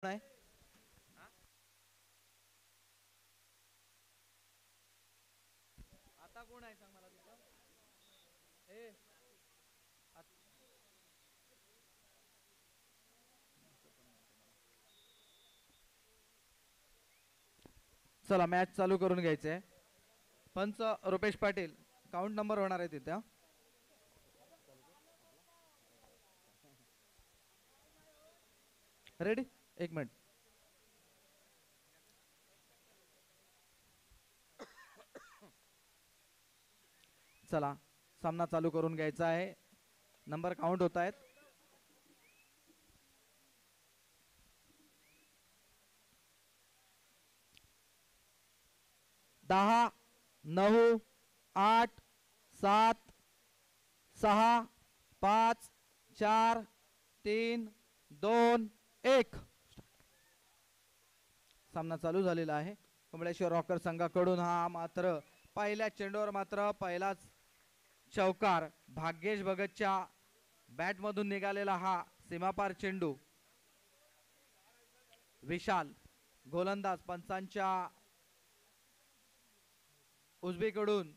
आहे. आता कोण आहे सांग मला तिथं. ए आत- चला मॅच चालू करून घ्यायचे. पंच रुपेश पाटील काउंट नंबर होणार आहे तिथे. रेडी, एक मिनिट. चला सामना चालू करून घ्यायचा आहे. नंबर काउंट होत आहेत. 10, 9, 8, 7, 6, 5, 4, 3, 2, 1. सामना चालू झालेला आहे. कमळेश्वर रॉकर संघाकडून हा मात्र पहिल्या चेंडूवर मात्र पहिलाच चौकार भाग्येश भगतच्या बॅट मधून निघालेला हा सीमापार चेंडू. विशाल गोलंदाज पंचांच्या उजवीकडून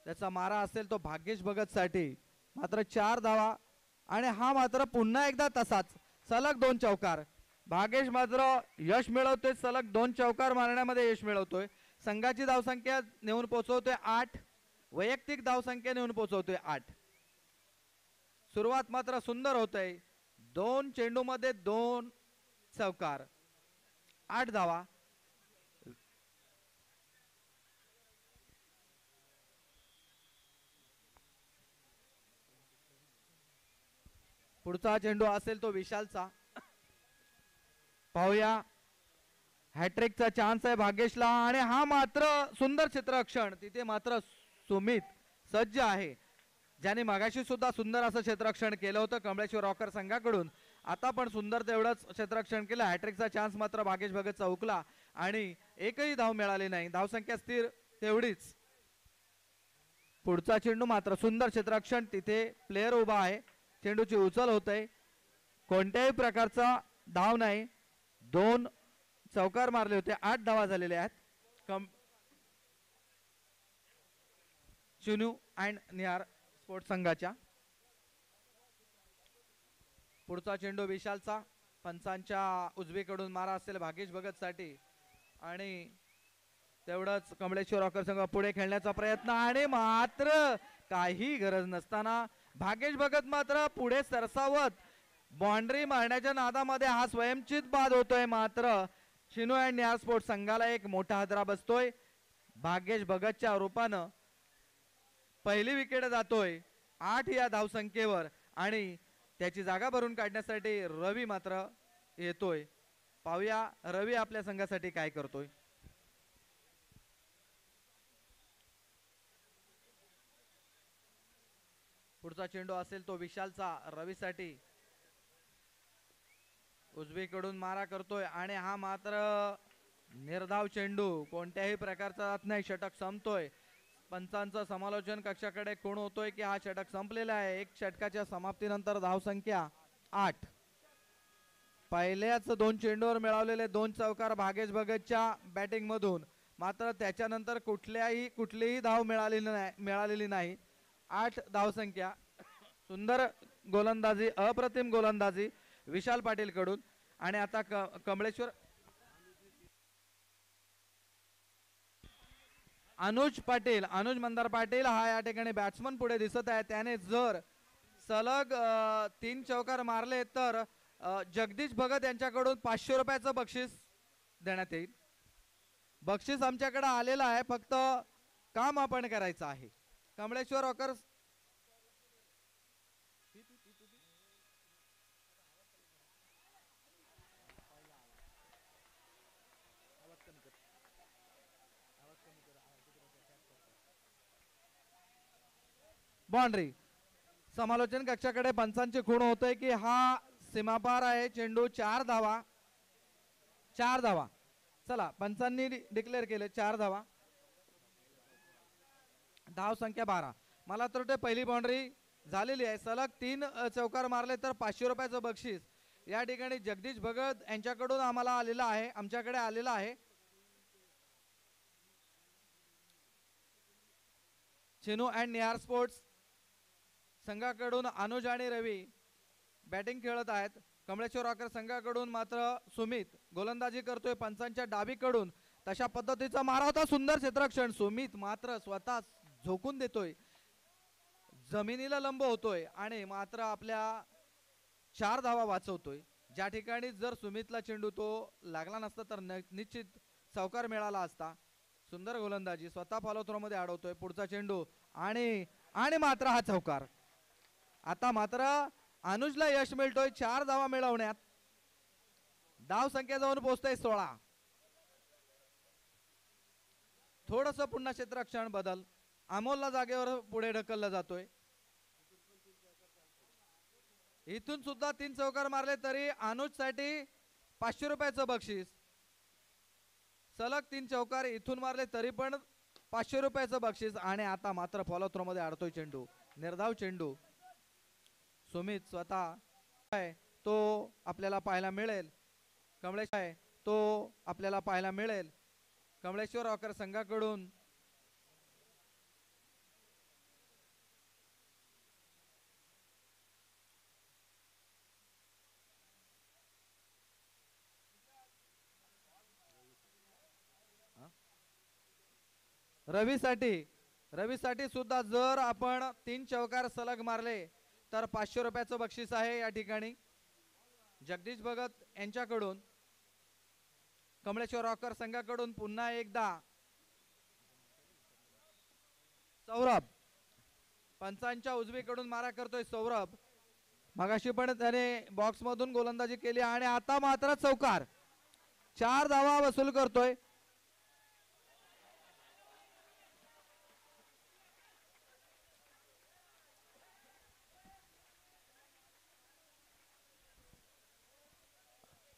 त्याचा मारा असेल तो भाग्येश भगत साठी मात्र 4 धावा. आणि हा मात्र पुन्हा एकदा तसाच सलग 2 चौकार. भाग्येश मात्र यश मिळवतोय, सलग 2 चौकार मारण्यामध्ये यश मिळवतोय. संघाची धावसंख्या नेऊन पोहोचवतोय 8, वैयक्तिक धावसंख्या नेऊन पोहोचवतोय 8. सुरुवात मात्र सुंदर होतय. 2 चेंडू मध्ये 2 चौकार, 8 धावा. पुढचा चेंडू असेल तो विशालचा. पाहूया, हॅट्रिकचा चान्स आहे भाग्येशला. आणि हा मात्र सुंदर क्षेत्ररक्षण. तिथे मात्र सुमित सज्ज आहे, ज्याने मगाशी सुद्धा सुंदर असं क्षेत्ररक्षण केलं होतं कमळेश्वर रॉकर संघाकडून. आता पण सुंदर तेवढंच क्षेत्ररक्षण केलं. हॅट्रिकचा चान्स मात्र भाग्येश भगतचा हुकला आणि एकही धाव मिळाली नाही. धावसंख्या स्थिर तेवढीच. पुढचा चेंडू मात्र सुंदर क्षेत्ररक्षण. तिथे प्लेयर उभा आहे. चेंडूची उचल होते, कोणत्याही प्रकारचा धाव नाही. 2 चौकार मारले होते, 8 धावा झालेल्या आहेत. चिनू अँड निहार स्पोर्ट्स संघाच्या. पुढचा चेंडू विशालचा पंचांच्या उजवीकडून मारा असेल भाग्येश भगत साठी. आणि तेवढंच कमळेश्वर रॉकर संघ पुढे खेळण्याचा प्रयत्न आणि मात्र काही गरज नसताना भाग्येश भगत मात्र पुढे सरसावत बाउंड्री मारण्याच्या नादामध्ये हा स्वयंचित बाद होतोय. मात्र चिनू अँड निहार स्पोर्ट्स संघाला एक मोठा हादरा बसतोय. भाग्येश भगतच्या रूपानं पहिली विकेट जातोय 8 या धावसंख्येवर. आणि त्याची जागा भरून काढण्यासाठी रवी मात्र येतोय. पाहूया रवी आपल्या संघासाठी काय करतोय. पुढचा चेंडू असेल तो विशालचा रवीसाठी. उजवीकडून मारा करतोय आणि हा मात्र निर्धाव चेंडू, कोणत्याही प्रकारचा जात नाही. षटक संपतोय. पंचांचं समालोचन कक्षाकडे कोण होतोय की हा षटक संपलेला आहे. एक षटकाच्या समाप्तीनंतर धावसंख्या 8. पहिल्याच 2 चेंडूवर मिळवलेले 2 चौकार भाग्येश भगतच्या बॅटिंग मधून. मात्र त्याच्यानंतर कुठलीही धाव मिळालेली नाही. 8 धावसंख्या. सुंदर गोलंदाजी, अप्रतिम गोलंदाजी विशाल पाटील कडून. आणि आता कमळेश्वर अनुज मंदार पाटील हा या ठिकाणी बॅट्समन पुढे दिसत आहे. त्याने जर सलग 3 चौकार मारले तर जगदीश भगत यांच्याकडून 500 रुपयाचं बक्षीस देण्यात येईल. बक्षीस आमच्याकडे आलेलं आहे, फक्त काम आपण करायचं आहे. Kamaleshwar rocker boundary. समालोचन कक्षाकडे पंचांची खूण होतोय की हा सीमापार आहे चेंडू. 4 धावा, 4 धावा. चला पंचांनी डिक्लेअर केले 4 धावा. धाव संख्या 12. मला तर पहिली बाउंड्री झालेली आहे. सलग 3 चौकार मारले तर 500 रुपयाचं बक्षीस. या ठिकाणी जगदीश भगत यांच्याकडून आम्हाला आलेला आहे, आमच्याकडे आलेला आहे. चिनू अँड निहार स्पोर्ट्स संघाकडून अनुज आणि रवी बॅटिंग खेळत आहेत. कमळेश्वर रॉकर संघाकडून मात्र सुमित गोलंदाजी करतोय पंचांच्या डावीकडून. तशा पद्धतीचा मारा होता, सुंदर क्षेत्ररक्षण. सुमित मात्र स्वतः झोकून देतोय, जमिनीला लंब होतोय आणि मात्र आपल्या 4 धावा वाचवतोय. ज्या ठिकाणी जर सुमितला चेंडू तो लागला नसता तर निश्चित चौकार मिळाला असता. सुंदर गोलंदाजी, स्वतः फॉलो थ्रो मध्ये अडवतोय. पुढचा चेंडू आणि मात्र हा चौकार. आता मात्र अनुजला यश मिळतोय 4 धावा मिळवण्यात. धाव संख्या जाऊन पोहोचतोय 16. थोडस पुन्हा क्षेत्ररक्षण बदल, अमोलला जागेवर पुढे ढकलला जातोय. इथून सुद्धा 3 चौकार मारले तरी अनुज साठी 500 रुपयाचं बक्षीस. सलग 3 चौकार इथून मारले तरी पण 500 रुपयाचं बक्षीस. आणि आता मात्र फॉलो थ्रो मध्ये अडतोय चेंडू, निर्धाव चेंडू. सुमित स्वतः आहे तो आपल्याला पाहायला मिळेल. कमळेश्वर आहे तो आपल्याला पाहायला मिळेल. कमळेश्वर रॉकर संघाकडून रवीसाठी सुद्धा जर आपण 3 चौकार सलग मारले तर 500 रुपयाचं बक्षीस आहे. या ठिकाणी जगदीश भगत यांच्याकडून कमळेश्वर रॉकर संघाकडून पुन्हा एकदा सौरभ पंचांच्या उजवीकडून मारा करतोय. सौरभ मगाशी पण त्याने बॉक्स मधून गोलंदाजी केली आणि आता मात्र चौकार. 4 धावा वसूल करतोय.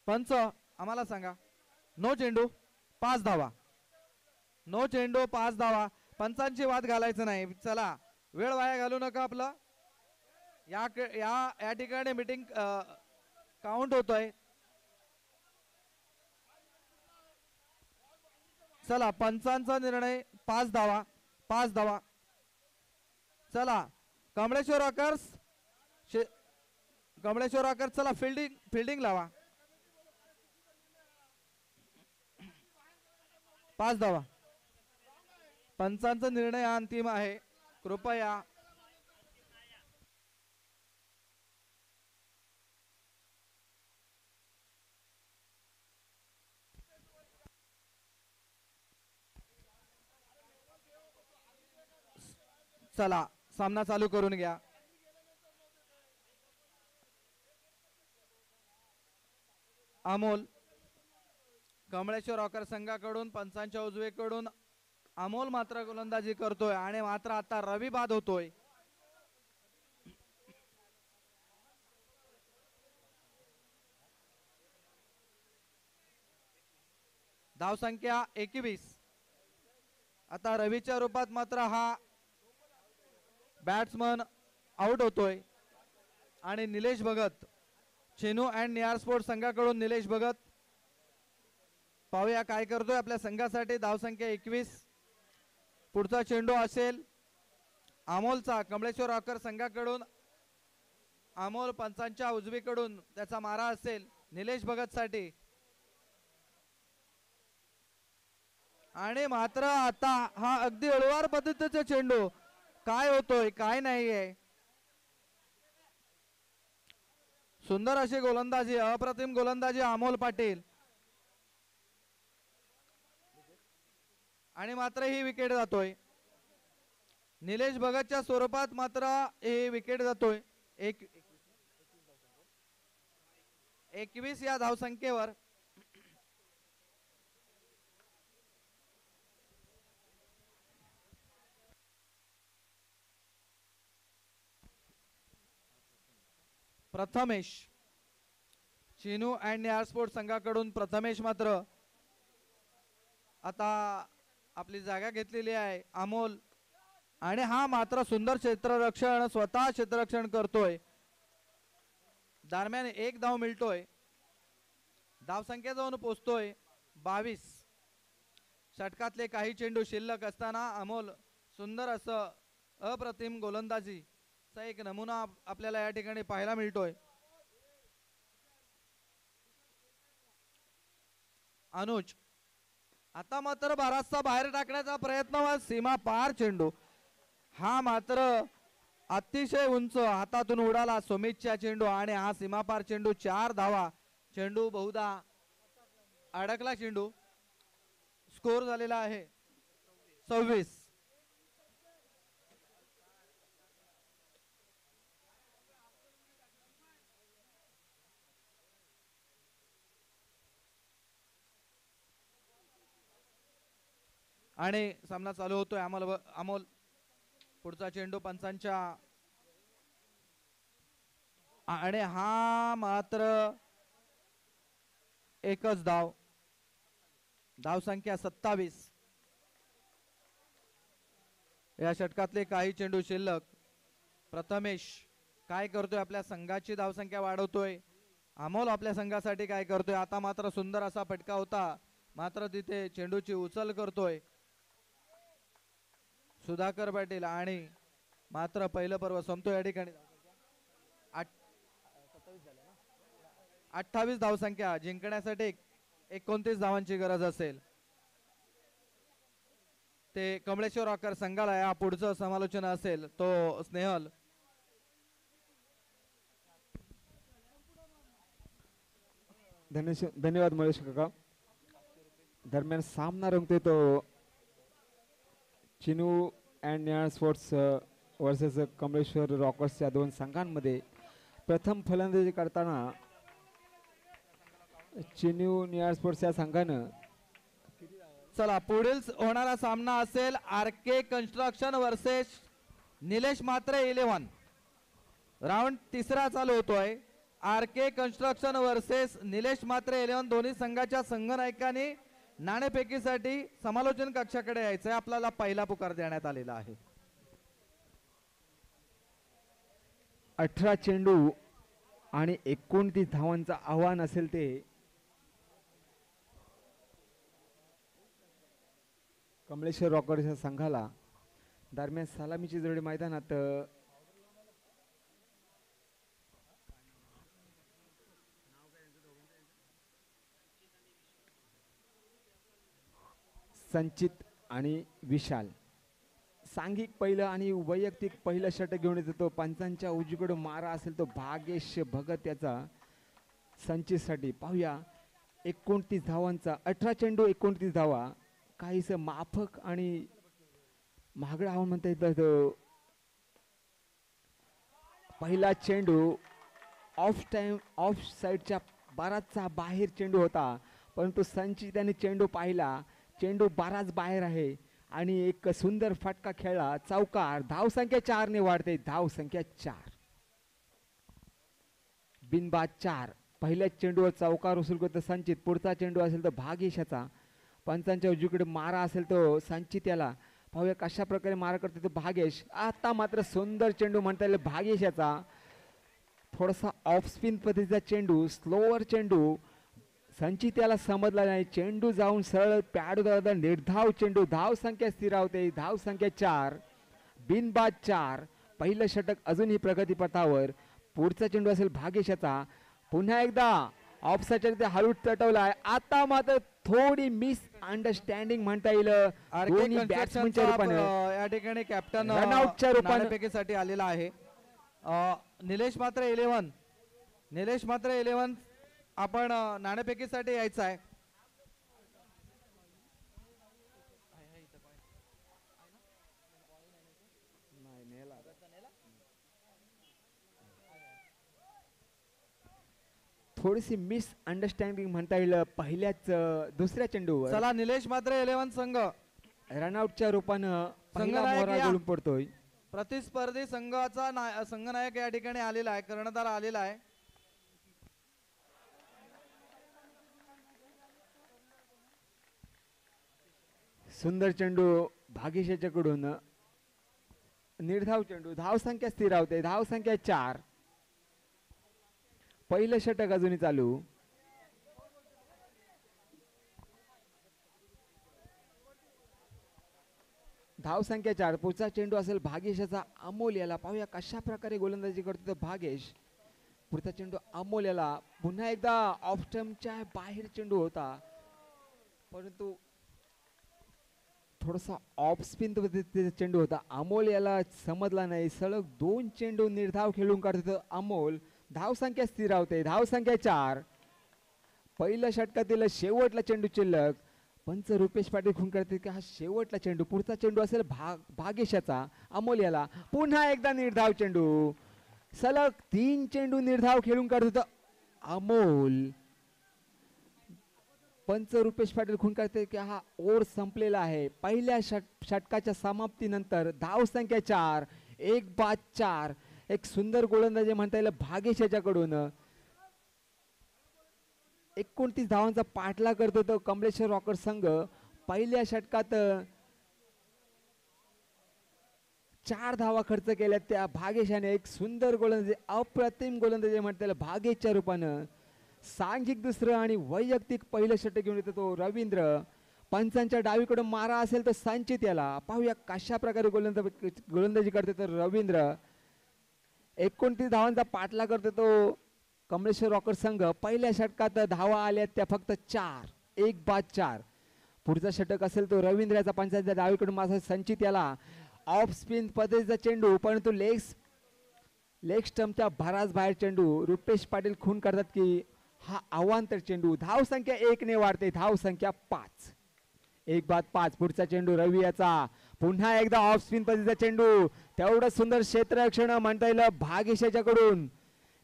पंच आम्हाला सांगा, नो चेंडू 5 धावा, नो चेंडू 5 धावा. पंचांची वाद घालायचं नाही. चला वेळ वाया घालू नका. आपलं या ठिकाणी मीटिंग काउंट होतोय. चला पंचांचा निर्णय 5 धावा, 5 धावा. चला कमळेश्वर रॉकर्स चला फिल्डिंग लावा. 5 धावा. पंचांचा निर्णय अंतिम आहे. कृपया चला सामना चालू करून घ्या. अमोल कमळेश्वर रॉकर संघाकडून पंचांच्या उजवीकडून अमोल मात्र गोलंदाजी करतोय आणि मात्र आता रवी बाद होतोय. धाव संख्या 21. आता रवीच्या रूपात मात्र हा बॅट्समन आउट होतोय. आणि निलेश भगत चेनू अँड निहार स्पोर्ट्स संघाकडून निलेश भगत पाहूया काय करतोय आपल्या संघासाठी. धाव संख्या 21. पुढचा चेंडू असेल अमोलचा. कमळेश्वर रॉकर संघाकडून अमोल पंचांच्या उजवीकडून त्याचा मारा असेल निलेश भगत साठी. आणि मात्र आता हा अगदी हळूवार पद्धतीचा चेंडू. काय होतोय काय नाहीये. सुंदर अशी गोलंदाजी, अप्रतिम गोलंदाजी अमोल पाटील. आणि मात्र ही विकेट जातोय. निलेश भगतच्या स्वरूपात मात्र ही विकेट जातोय. 21 या धावसंख्येवर. प्रथमेश चिनू अँड निहार स्पोर्ट्स संघाकडून प्रथमेश मात्र आता आपली जागा घेतलेली आहे. अमोल आणि हा मात्र सुंदर क्षेत्ररक्षण, स्वतः क्षेत्ररक्षण करतोय. दरम्यान एक धाव मिळतोय. धावसंख्या जाऊन पोचतोय 22. षटकातले काही चेंडू शिल्लक असताना अमोल सुंदर असं अप्रतिम गोलंदाजीचा एक नमुना आपल्याला या ठिकाणी पाहायला मिळतोय. अनुज आता मात्र बराचसा बाहेर टाकण्याचा प्रयत्न व सीमा पार चेंडू हा मात्र अतिशय उंच हातातून उडाला सुमितच्या चेंडू आणि हा सीमा पार चेंडू 4 धावा. चेंडू बहुधा अडकला. चेंडू स्कोर झालेला आहे 26. आणि सामना चालू होतोय. अमोल पुढचा चेंडू पंचांच्या आणि हा मात्र एकच धाव. धाव संख्या 27. या षटकातले काही चेंडू शिल्लक. प्रथमेश काय करतोय? आपल्या संघाची धावसंख्या वाढवतोय. अमोल आपल्या संघासाठी काय करतोय? आता मात्र सुंदर असा फटका होता मात्र तिथे चेंडूची उचल करतोय सुधाकर पाटील आणि मात्र पहिलं पर्व संपतो या ठिकाणी. 28 धावसंख्या जिंकण्यासाठी 29 धावांची गरज असेल. ते कमळेश्वर रॉकर संघाला या पुढचं समालोचन असेल तो स्नेहल. धन्यवाद महेश काका. दरम्यान सामना रंगतोय तो चिनू अँड निळा स्पोर्ट्स वर्सेस कमळेश्वर रॉकर्स या दोन संघांमध्ये. प्रथम फलंदाजी करताना चिनू निळा स्पोर्ट्स या संघानं. चला पुढील होणारा सामना असेल RK construction versus Nilesh Mhatre 11. Round तिसरा चालू होतोय. RK construction versus Nilesh Mhatre 11. दोन्ही संघाच्या संघनायकांनी नाणेफेकीसाठी समालोचन कक्षाकडे यायचंय. आपल्याला पहिला पुकार देण्यात आलेला आहे. 18 चेंडू आणि 29 धावांचं आव्हान असेल ते कमळेश्वर रॉकर्सच्या संघाला. दरम्यान सलामीची जोडी मैदानात. संचित आणि विशाल. सांघिक पहिलं आणि वैयक्तिक पहिलं षटक घेऊन येतो. पंचांच्या उजवीकडून मारा असेल तो भागेश भगत याचा संचितसाठी. पाहूया 29 धावांचा. 18 चेंडू 29 धावा. काहीस माफक आणि महागड आव्हान म्हणता येतं. पहिला चेंडू ऑफ साईडच्या बराचसा बाहेर चेंडू होता परंतु संचित त्याने चेंडू पाहिला. चेंडू बराच बाहेर आहे आणि एक सुंदर फटका खेळला. चौकार. धावसंख्या 4 ने वाढते. धावसंख्या 4. बिनबाद 4. पहिल्या चेंडूवर चौकार उचल करतो संचित. पुढचा चेंडू असेल तर भागेशाचा. पंचांच्या उजवीकडे मारा असेल तो संचित याला. पाहूया कशा प्रकारे मारा करतो तो भागेश. आता मात्र सुंदर चेंडू म्हणता येईल भागेशाचा. थोडासा ऑफ स्पिन पद्धतीचा चेंडू. स्लोअर चेंडू. संचित याला समजला नाही. चेंडू जाऊन सरळ पॅड निर्धाव चेंडू. धाव संख्या स्थिरावते. धाव संख्या 4. बिनबाद 4. पहिलं षटक अजूनही प्रगतीपथावर. पुढचा चेंडू असेल भागेशाचा. पुन्हा एकदा ऑफसाईडच्या हलूट चटवलाय. आता मात्र थोडी मिस अंडरस्टँडिंग म्हणता येईल दोन्ही बॅट्समनच्या रूपाने. या ठिकाणी कॅप्टन रनआउटच्या नाणेफेकीसाठी आलेला आहे निलेश म्हात्रे 11. निलेश म्हात्रे 11 आपण नाणेफेकीसाठी यायचं आहे. थोडीशी मिस अंडरस्टँडिंग म्हणता येईल पहिल्याच दुसऱ्या चेंडूवर. चला निलेश म्हात्रे 11 संघ रनआउटच्या रूपानं मोहरा पडतोय. प्रतिस्पर्धी संघाचा संघनायक या ठिकाणी आलेला आहे. कर्णधार आलेला आहे. सुंदर चेंडू भागेशाच्याकडून. निर्धाव चेंडू. धाव संख्या स्थिरावते. धाव संख्या 4. पहिलं षटक अजूनही चालू. धाव संख्या 4. पुढचा चेंडू असेल भागेशाचा. अमोल याला पाहूया कशा प्रकारे गोलंदाजी करतो तो भागेश. पुढचा चेंडू अमोल याला. पुन्हा एकदा ऑफ स्टंपच्या बाहेर चेंडू होता, परंतु थोडासा ऑफ स्पिन चेंडू होता. अमोल याला समजला नाही. सलग 2 चेंडू निर्धाव खेळून काढतो अमोल. धाव संख्या स्थिरावते. धाव संख्या 4. पहिल्या षटकातील शेवटला चेंडू शिल्लक. पंच रुपेश पाटील खून करते की हा शेवटला चेंडू. पुढचा चेंडू असेल भागेशाचा. अमोल याला पुन्हा एकदा निर्धाव चेंडू. सलग 3 चेंडू निर्धाव खेळून काढतो अमोल. पंच रुपेश पाटील खून करते की हा ओव्हर संपलेला आहे. पहिल्या षटकाच्या समाप्तीनंतर धाव संख्या 4. 1-4. एक सुंदर गोलंदाजी म्हणता येईल भागेश याच्याकडून. 29 धावांचा पाठलाग करतो तो कमलेश्वर रॉकर संघ. पहिल्या षटकात 4 धावा खर्च केल्या त्या भागेशाने. एक सुंदर गोलंदाजी, अप्रतिम गोलंदाजी म्हणता येईल भागेशच्या रूपानं. सांघिक दुसरं आणि वैयक्तिक पहिलं षटक घेऊन येतो तो रवींद्र. पंचांच्या डावीकडून मारा असेल तर संचित याला. पाहूया कशा प्रकारे गोलंदाजी करते तर रवींद्र. 29 धावांचा पाठलाग करतो तो कमलेश्वर रॉकर संघ. पहिल्या षटकात धावा आल्या त्या फक्त 4. 1-4. पुढचा षटक असेल तो रवींद्रचा. पंचांच्या डावीकडून मारा संचित याला. ऑफ स्पिन पद्धतीचा चेंडू, परंतु लेग स्टंपच्या भरास बाहेर चेंडू. रुपेश पाटील खून करतात की हा अवांतर चेंडू. धाव संख्या 1 ने वाढते. धाव संख्या 5. 1-5. पुढचा चेंडू रवी याचा. पुन्हा एकदा ऑफ स्पिन पद्धतीचा चेंडू. तेवढं सुंदर क्षेत्ररक्षण म्हणता येईल भागेश याच्याकडून.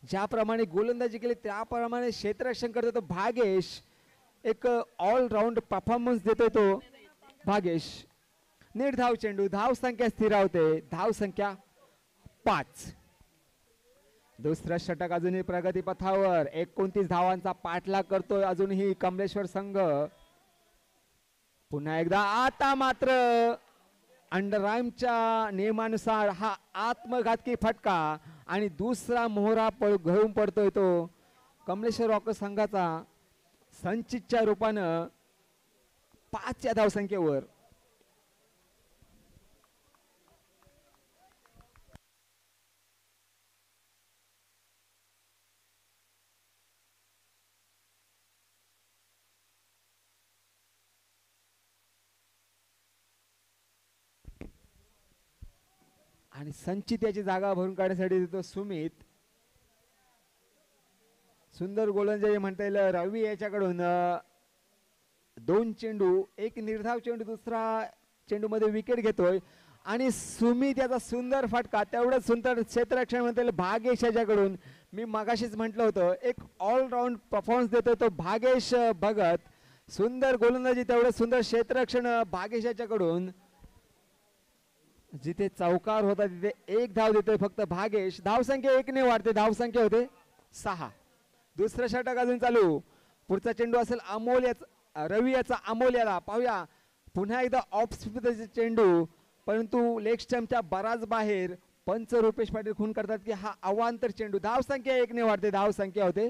ज्याप्रमाणे गोलंदाजी केली त्याप्रमाणे क्षेत्ररक्षण करतो तो भागेश. एक ऑलराऊंड परफॉर्मन्स देतो तो भागेश. निर्धाव चेंडू. धाव संख्या स्थिरावते. धाव संख्या 5. दुसरा षटक अजूनही प्रगतीपथावर. 29 धावांचा पाठलाग करतोय अजूनही कमलेश्वर संघ. पुन्हा एकदा आता मात्र अंडरआर्मच्या नियमानुसार हा आत्मघातकी फटका आणि दुसरा मोहरा घेऊन पडतोय तो कमलेश्वर रॉकर संघाचा. संचितच्या रूपानं 5 या धावसंख्येवर. आणि संचित याची जागा भरून काढण्यासाठी देतो सुमित. सुंदर गोलंदाजी म्हणता येईल रवी याच्याकडून. 2 चेंडू, 1 निर्धाव चेंडू. दुसरा चेंडू मध्ये विकेट घेतोय आणि सुमित याचा सुंदर फटका. तेवढंच सुंदर क्षेत्ररक्षण म्हणता येईल भागेश याच्याकडून. मी मगाशीच म्हटलं होतं एक ऑलराऊंड परफॉर्मन्स देतो तो भागेश भगत. सुंदर गोलंदाजी, तेवढं सुंदर क्षेत्ररक्षण भागेश याच्याकडून. जिथे चौकार होता तिथे 1 धाव देतोय फक्त भागेश. धाव संख्या 1 ने वाढते. धाव संख्या होते 6. दुसरं षटक अजून चालू. पुढचा चेंडू असेल अमोल याचा. रवी याचा. अमोल याला. पाहूया पुन्हा एकदा ऑफ स्पिनचा चेंडू, परंतु लेग स्टंपच्या बराच बाहेर. पंच रुपेश पाटील खून करतात की हा अवांतर चेंडू. धाव संख्या 1 ने वाढते. धाव संख्या होते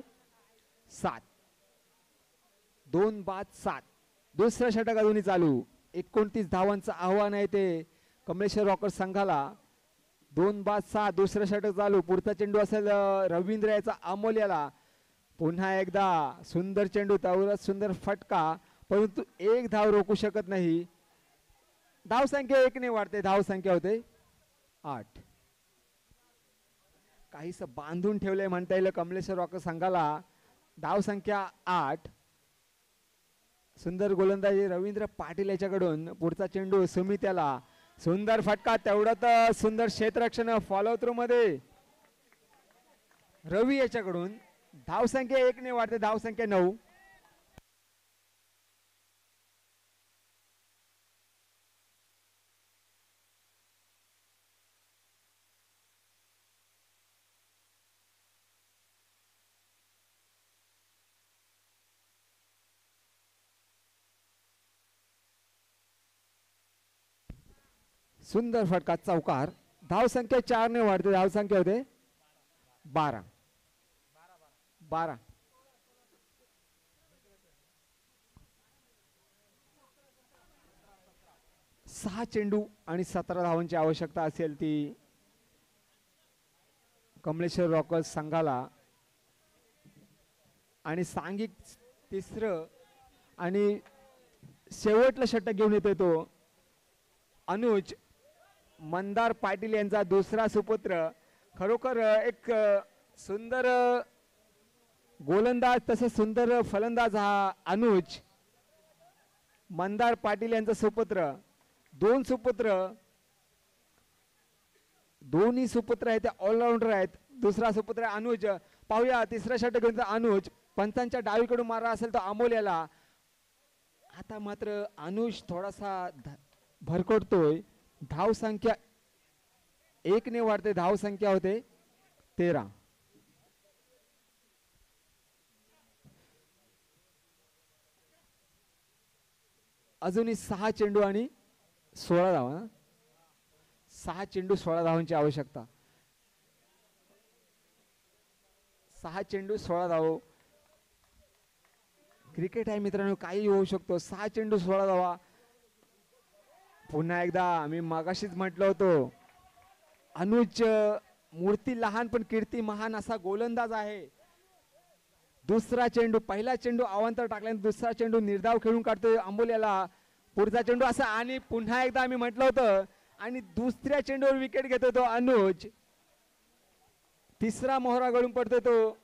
7. 2-7. दुसरं षटक अजूनही चालू. 29 धावांचं आव्हान आहे ते कमलेश्वर रॉकर संघाला. 2-7. दुसरं षटक चालू. पुढचा चेंडू असेल रवींद्र याचा. अमोल याला. पुन्हा एकदा सुंदर चेंडू. तेवढा सुंदर फटका, परंतु 1 धाव रोखू शकत नाही. धाव संख्या 1 ने वाढते. धाव संख्या होते 8. काहीस बांधून ठेवले म्हणता येईल कमलेश्वर रॉकर संघाला. धाव संख्या 8. सुंदर गोलंदाजी रवींद्र पाटील याच्याकडून. पुढचा चेंडू सुमित याला. सुंदर फटका. तेवढं सुंदर क्षेत्ररक्षण फॉलो थ्रू मध्ये रवी याच्याकडून. धाव संख्या 1 ने वाढते. धाव संख्या 9. सुंदर फटका. चौकार. धाव संख्या 4 ने वाढते. धाव संख्या होते 12. 12. सहा चेंडू आणि 17 धावांची आवश्यकता असेल ती कमलेश्वर रॉकर्स संघाला. आणि सांघिक तिसरं आणि शेवटला षटक घेऊन येतो तो अनुज मंदार पाटील यांचा दुसरा सुपुत्र. खरोखर एक सुंदर गोलंदाज तसेच सुंदर फलंदाज हा अनुज मंदार पाटील यांचा सुपुत्र. दोन सुपुत्र, दोन्ही सुपुत्र आहेत ते ऑलराऊंडर आहेत. दुसरा सुपुत्र अनुज. पाहूया तिसरा षटक घेऊन अनुज पंचांच्या डावीकडून मारा असेल तर अमोल्याला. आता मात्र अनुज थोडासा भरकटतोय. धाव संख्या 1 ने वाढते. धाव संख्या होते 13. अजूनही 6 चेंडू आणि 16 धावा. 6 चेंडू 16 धावांची आवश्यकता. 6 चेंडू 16 धाव. क्रिकेट आहे मित्रांनो, काही होऊ शकतो. 6 चेंडू 16 धावा. पुन्हा एकदा मी मागाशीच म्हटलं होतो अनुज मूर्ती लहान पण कीर्ती महान असा गोलंदाज आहे. दुसरा चेंडू, पहिला चेंडू अवांतर टाकल्यानंतर दुसरा चेंडू निर्धाव खेळून काढतोय अमोल्याला. पुढचा चेंडू असा आणि पुन्हा एकदा मी म्हटलं होतं आणि दुसऱ्या चेंडूवर विकेट घेतो तो अनुज. तिसरा मोहरा गळून पडतो तो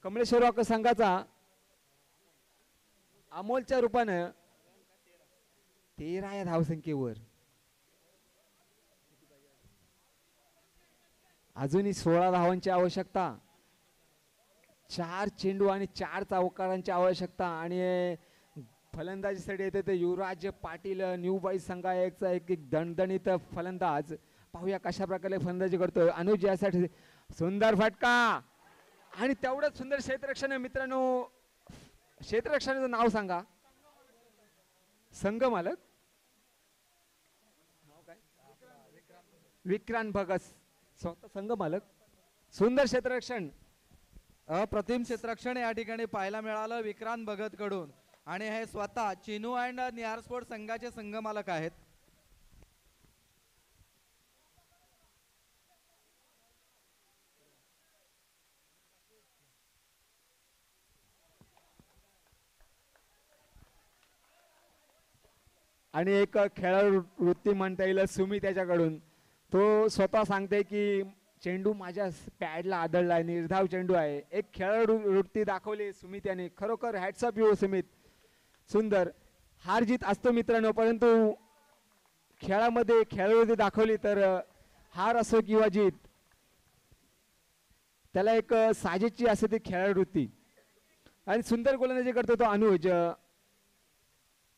कमलेश्वर रॉक संघाचा. अमोलच्या रूपानं 13 या धावसंख्येवर. अजूनही 16 धावांची आवश्यकता. 4 चेंडू आणि 4 चौकारांची आवश्यकता. आणि फलंदाजीसाठी येते ते युवराज पाटील न्यू बॉईज संघाचा एक दणदणीत फलंदाज. पाहूया कशा प्रकारे फलंदाजी करतोय अनुज. यासाठी सुंदर फटका आणि तेवढंच सुंदर क्षेत्ररक्षण. मित्रांनो क्षेत्ररक्षणाचं नाव सांगा. संघ मालक विक्रांत भगत स्वतः संघ मालक. सुंदर क्षेत्ररक्षण, अप्रतिम क्षेत्ररक्षण या ठिकाणी पाहायला मिळालं विक्रांत भगत कडून. आणि हे स्वतः चिनू अँड निहार स्पोर्ट संघाचे संघ मालक आहेत. आणि एक खेळाडू वृत्ती म्हणता येईल सुमित त्याच्याकडून. तो स्वतः सांगते की चेंडू माझ्या पॅडला आदळलाय, निर्धाव चेंडू आहे. एक खेळाडू वृत्ती दाखवली सुमित याने. खरोखर हॅट्सअप यू सुमित. सुंदर. हार जीत असतो मित्रांनो, परंतु खेळामध्ये खेळाडू दाखवली तर हार असो किंवा जीत त्याला एक साजेची असते ती खेळाडू वृत्ती. आणि सुंदर गोलंदाजी करतो तो अनुज.